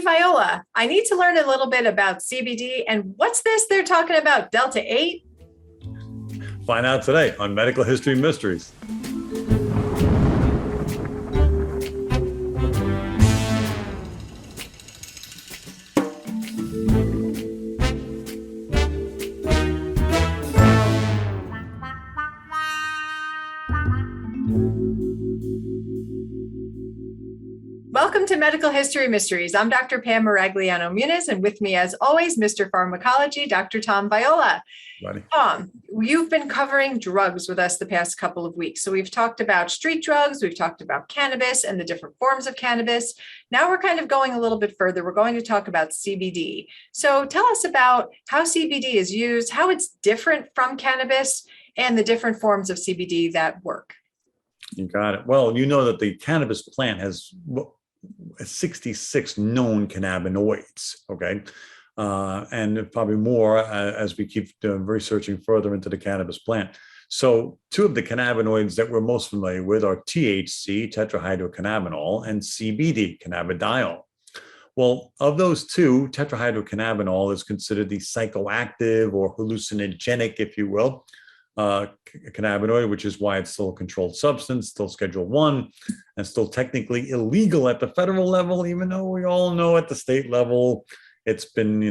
Viola, I need to learn a little bit about CBD and what's this they're talking about, Delta-8? Find out today on Medical History Mysteries. Welcome to Medical History Mysteries. I'm Dr. Pamela Maragliano-Muniz, and with me, as always, Mr. Pharmacology, Dr. Tom Viola. Tom, you've been covering drugs with us the past couple of weeks. So we've talked about street drugs, we've talked about cannabis and the different forms of cannabis. Now we're kind of going a little bit further. We're going to talk about CBD. So tell us about how CBD is used, how it's different from cannabis, and the different forms of CBD that work. You got it. Well, you know that the cannabis plant has 66 known cannabinoids, okay? And probably more as we keep researching further into the cannabis plant. So two of the cannabinoids that we're most familiar with are THC, tetrahydrocannabinol, and CBD, cannabidiol. Well, of those two, tetrahydrocannabinol is considered the psychoactive or hallucinogenic, if you will, cannabinoid, which is why it's still a controlled substance, still Schedule 1, and still technically illegal at the federal level, even though we all know at the state level it's been,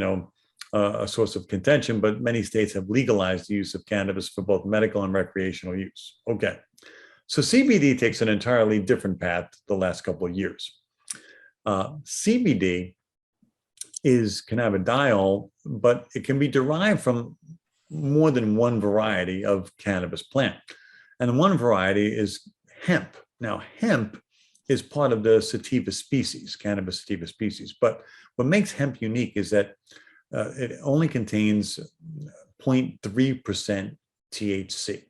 a source of contention, but many states have legalized the use of cannabis for both medical and recreational use. Okay, so CBD takes an entirely different path the last couple of years. CBD is cannabidiol, but it can be derived from more than one variety of cannabis plant. And one variety is hemp. Now, hemp is part of the sativa species, cannabis sativa species. But what makes hemp unique is that it only contains 0.3% THC,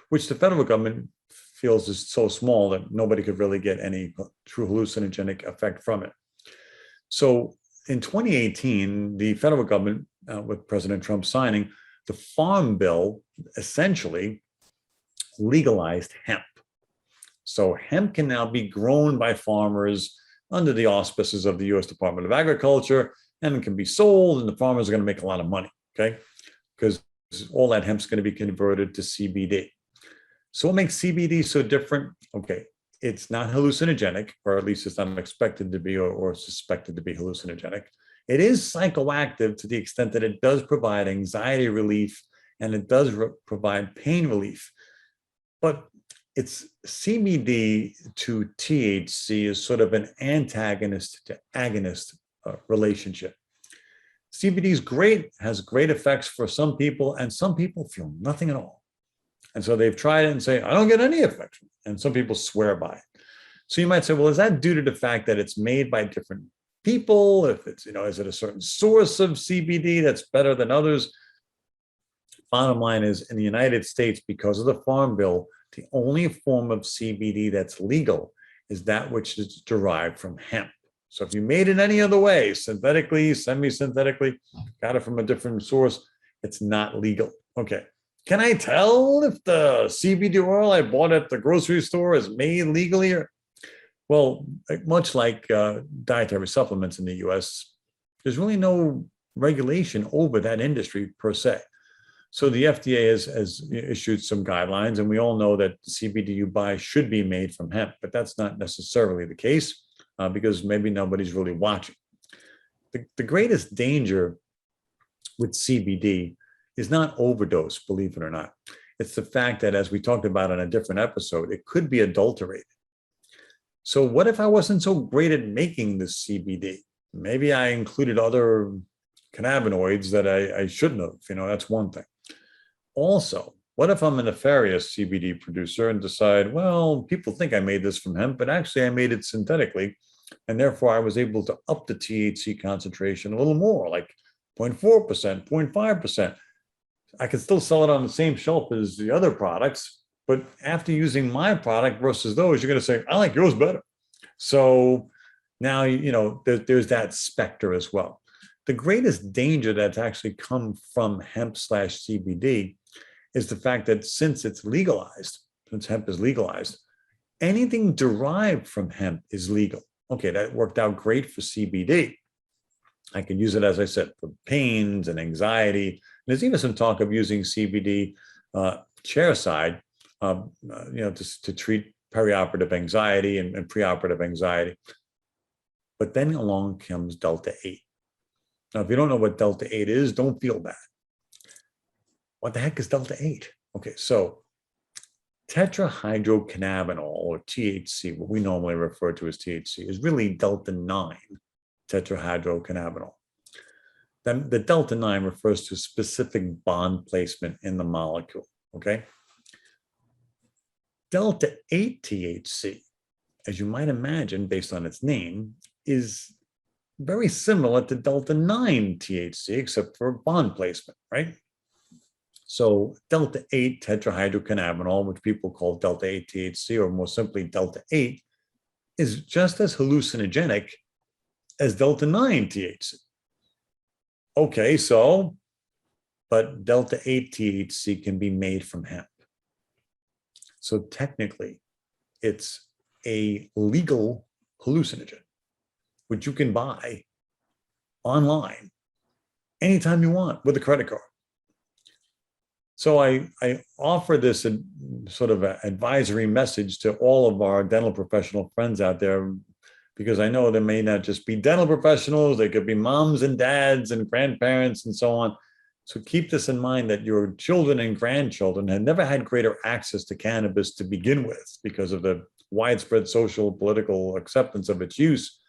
which the federal government feels is so small that nobody could really get any true hallucinogenic effect from it. So in 2018, the federal government, with President Trump signing, the Farm Bill essentially legalized hemp. So hemp can now be grown by farmers under the auspices of the U.S. Department of Agriculture, and it can be sold, and the farmers are going to make a lot of money, okay? Because all that hemp's going to be converted to CBD. So what makes CBD so different? Okay, it's not hallucinogenic, or at least it's not expected to be or suspected to be hallucinogenic. It is psychoactive to the extent that it does provide anxiety relief and it does provide pain relief. But it's CBD to THC is sort of an antagonist to agonist relationship. CBD is great, has great effects for some people, and some people feel nothing at all. And so they've tried it and say, I don't get any effect. And some people swear by it. So you might say, well, is that due to the fact that it's made by different people? If it's, is it a certain source of CBD that's better than others? Bottom line is, in the United States, because of the Farm Bill, the only form of CBD that's legal is that which is derived from hemp. So if you made it any other way, synthetically, semi-synthetically, got it from a different source, it's not legal. Okay. Can I tell if the CBD oil I bought at the grocery store is made legally? Well, much like dietary supplements in the US, there's really no regulation over that industry per se. So the FDA has issued some guidelines, and we all know that the CBD you buy should be made from hemp, but that's not necessarily the case because maybe nobody's really watching. The greatest danger with CBD is not overdose, believe it or not. It's the fact that, as we talked about on a different episode, it could be adulterated. So what if I wasn't so great at making this CBD? Maybe I included other cannabinoids that I shouldn't have. That's one thing. Also, what if I'm a nefarious CBD producer and decide, well, people think I made this from hemp, but actually I made it synthetically, and therefore I was able to up the THC concentration a little more, like 0.4%, 0.5%. I can still sell it on the same shelf as the other products, but after using my product versus those, you're going to say, I like yours better. So now, there's that specter as well. The greatest danger that's actually come from hemp/CBD is the fact that since hemp is legalized, anything derived from hemp is legal. Okay, that worked out great for CBD. I can use it, as I said, for pains and anxiety. There's even some talk of using CBD chairside, to treat perioperative anxiety and preoperative anxiety. But then along comes Delta-8. Now, if you don't know what Delta-8 is, don't feel bad. What the heck is Delta-8? Okay, so tetrahydrocannabinol, or THC, what we normally refer to as THC, is really Delta-9 tetrahydrocannabinol. Then the Delta-9 refers to specific bond placement in the molecule, okay? Delta-8 THC, as you might imagine, based on its name, is very similar to Delta-9 THC, except for bond placement, right? So Delta-8 tetrahydrocannabinol, which people call Delta-8 THC, or more simply Delta-8, is just as hallucinogenic as Delta-9 THC. Okay, but Delta-8 THC can be made from hemp. So technically, it's a legal hallucinogen, which you can buy online anytime you want with a credit card. So I offer this sort of an advisory message to all of our dental professional friends out there, because I know there may not just be dental professionals, they could be moms and dads and grandparents and so on. So keep this in mind, that your children and grandchildren have never had greater access to cannabis to begin with because of the widespread social, political acceptance of its use.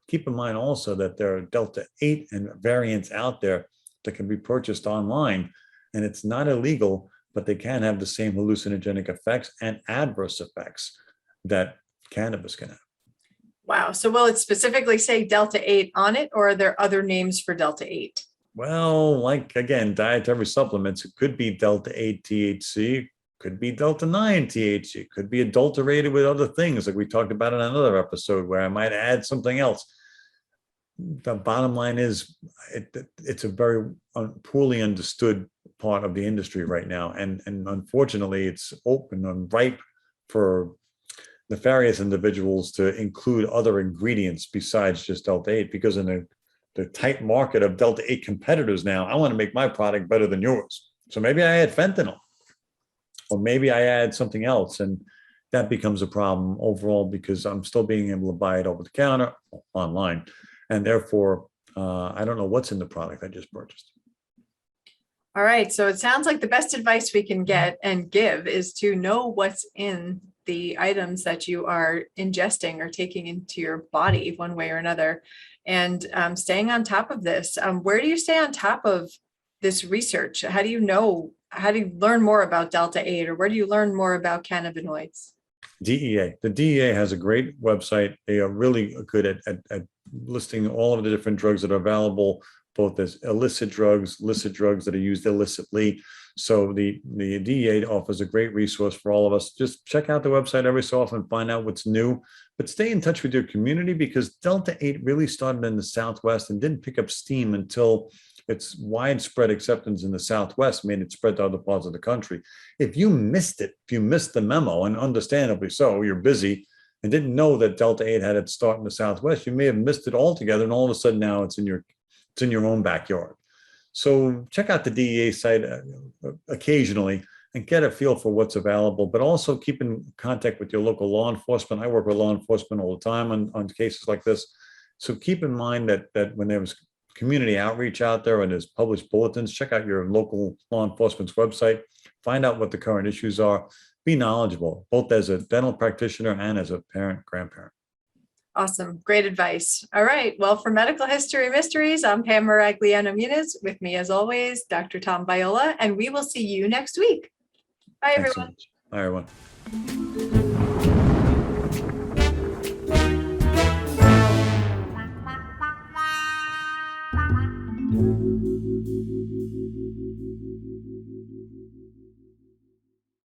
Keep in mind also that there are Delta-8 and variants out there that can be purchased online, and it's not illegal, but they can have the same hallucinogenic effects and adverse effects that cannabis can have. Wow. So will it specifically say Delta-8 on it, or are there other names for Delta-8? Well, like, again, dietary supplements, it could be Delta-8 THC, could be Delta-9 THC, could be adulterated with other things, like we talked about in another episode, where I might add something else. The bottom line is it's a very poorly understood part of the industry right now. And unfortunately, it's open and ripe for nefarious individuals to include other ingredients besides just Delta-8, because in the tight market of Delta-8 competitors now, I want to make my product better than yours. So maybe I add fentanyl, or maybe I add something else. And that becomes a problem overall, because I'm still being able to buy it over the counter online. And therefore, I don't know what's in the product I just purchased. All right. So it sounds like the best advice we can get and give is to know what's in the items that you are ingesting or taking into your body one way or another, and staying on top of this. Where do you stay on top of this research? How do you learn more about Delta-8, or where do you learn more about cannabinoids? DEA. The DEA has a great website. They are really good at listing all of the different drugs that are available, both as illicit drugs that are used illicitly. So the DEA offers a great resource for all of us. Just check out the website every so often, find out what's new, but stay in touch with your community, because Delta-8 really started in the Southwest and didn't pick up steam until its widespread acceptance in the Southwest made it spread to other parts of the country. If you missed it, if you missed the memo, and understandably so, you're busy and didn't know that Delta-8 had its start in the Southwest, you may have missed it altogether, and all of a sudden now it's in your own backyard. So check out the DEA site occasionally and get a feel for what's available, but also keep in contact with your local law enforcement. I work with law enforcement all the time on cases like this. So keep in mind that when there was community outreach out there and there's published bulletins, check out your local law enforcement's website, find out what the current issues are, be knowledgeable, both as a dental practitioner and as a parent, grandparent. Awesome. Great advice. All right. Well, for Medical History Mysteries, I'm Pamela Maragliano-Muniz. With me, as always, Dr. Tom Viola, and we will see you next week. Bye, everyone. Bye, everyone.